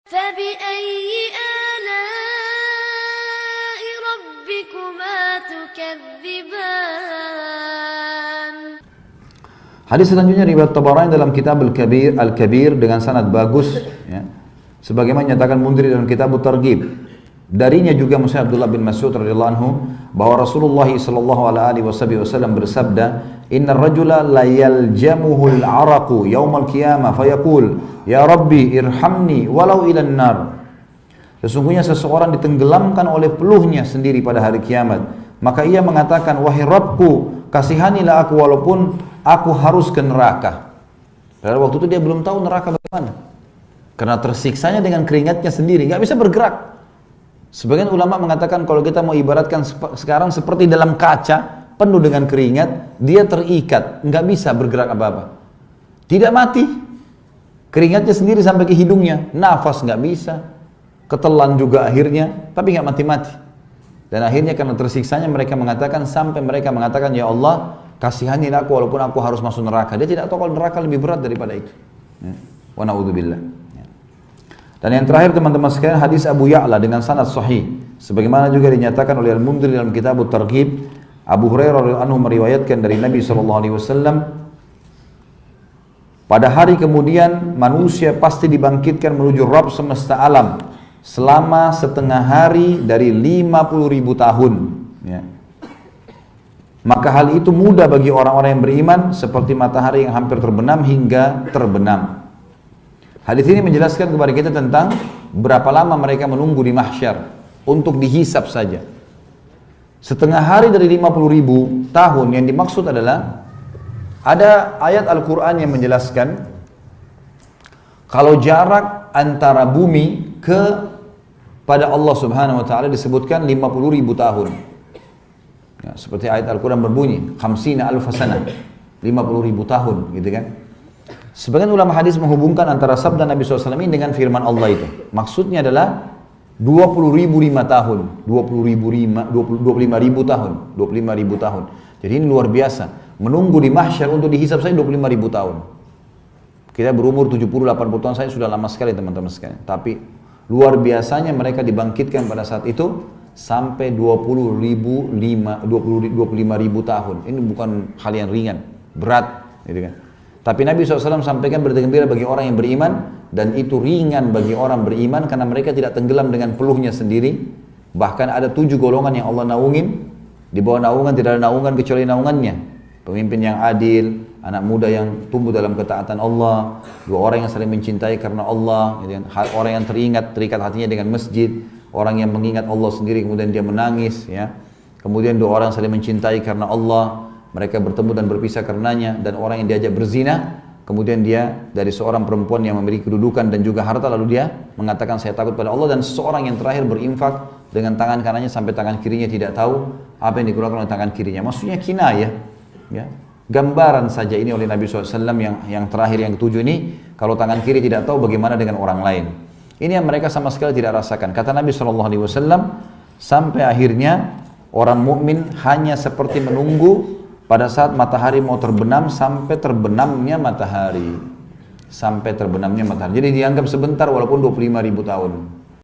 فبأي آلاء ربكما تكذبان. Hadis selanjutnya riwayat Tabarani dalam kitab Al-Kabir dengan sanad bagus, ya. Sebagaimana nyatakan Mundhiri dalam kitab At-Targhib. Darinya juga Mus'ab Abdullah bin Mas'ud radhiyallahu anhu bahwa Rasulullah sallallahu alaihi wasallam bersabda, "Innar rajula la yaljamuhu al-'araqu yaumal qiyamah fayaqul, ya Rabbi irhamni walau ilan nar." Sesungguhnya seseorang ditenggelamkan oleh peluhnya sendiri pada hari kiamat. Maka ia mengatakan, "Wahai Rabbku, kasihanilah aku walaupun aku harus ke neraka." Padahal waktu itu dia belum tahu neraka bagaimana. Karena tersiksanya dengan keringatnya sendiri, nggak bisa bergerak. Sebagian ulama mengatakan kalau kita mau ibaratkan sekarang seperti dalam kaca penuh dengan keringat, dia terikat, nggak bisa bergerak apa-apa. Tidak mati, keringatnya sendiri sampai ke hidungnya, nafas nggak bisa, ketelan juga akhirnya, tapi nggak mati-mati. Dan akhirnya karena tersiksanya mereka mengatakan sampai mereka mengatakan, ya Allah kasihanilah aku walaupun aku harus masuk neraka. Dia tidak tahu kalau neraka lebih berat daripada itu. Wa na'udzubillah. Dan yang terakhir teman-teman sekalian hadis Abu Ya'la dengan sanad sahih. Sebagaimana juga dinyatakan oleh Al-Mundhiri dalam kitab At-Targhib, Abu Hurairah radhiyallahu anhu meriwayatkan dari Nabi SAW, pada hari kemudian manusia pasti dibangkitkan menuju Rabb semesta alam selama setengah hari dari 50.000 tahun. Ya. Maka hal itu mudah bagi orang-orang yang beriman seperti matahari yang hampir terbenam hingga terbenam. Hadis ini menjelaskan kepada kita tentang berapa lama mereka menunggu di mahsyar untuk dihisap saja. Setengah hari dari 50.000 tahun yang dimaksud adalah ada ayat Al-Quran yang menjelaskan kalau jarak antara bumi pada Allah Subhanahu Wa Taala disebutkan 50.000 tahun. Ya, seperti ayat Al-Quran berbunyi, 50 alf sanah, 50.000 tahun, gitu kan? Sebagian ulama hadis menghubungkan antara sabda Nabi SAW ini dengan firman Allah itu. Maksudnya adalah 25.000 tahun, 25.000 tahun, 25.000 tahun. Jadi ini luar biasa. Menunggu di mahsyar untuk dihisab saya 25.000 tahun. Kita berumur 70-80 tahun, saya sudah lama sekali teman-teman sekalian. Tapi luar biasanya mereka dibangkitkan pada saat itu sampai 25.000 tahun. Ini bukan hal yang ringan, berat, gitu kan. Tapi Nabi SAW sampaikan berita gembira bagi orang yang beriman, dan itu ringan bagi orang beriman karena mereka tidak tenggelam dengan peluhnya sendiri. Bahkan ada 7 golongan yang Allah naungin, di bawah naungan tidak ada naungan kecuali naungannya. Pemimpin yang adil, anak muda yang tumbuh dalam ketaatan Allah, 2 orang yang saling mencintai karena Allah, orang yang terikat hatinya dengan masjid, orang yang mengingat Allah sendiri kemudian dia menangis, ya. Kemudian 2 orang saling mencintai karena Allah, mereka bertemu dan berpisah karenanya, dan orang yang diajak berzina, kemudian dia dari seorang perempuan yang memiliki kedudukan dan juga harta, lalu dia mengatakan saya takut pada Allah, dan seseorang yang terakhir berinfak dengan tangan kanannya sampai tangan kirinya tidak tahu apa yang dikeluarkan oleh tangan kirinya. Maksudnya kinayah, ya. Gambaran saja ini oleh Nabi SAW yang terakhir, yang ketujuh ini, kalau tangan kiri tidak tahu bagaimana dengan orang lain. Ini yang mereka sama sekali tidak rasakan. Kata Nabi SAW, sampai akhirnya orang mukmin hanya seperti menunggu pada saat matahari mau terbenam sampai terbenamnya matahari. Jadi dianggap sebentar walaupun 25.000 tahun.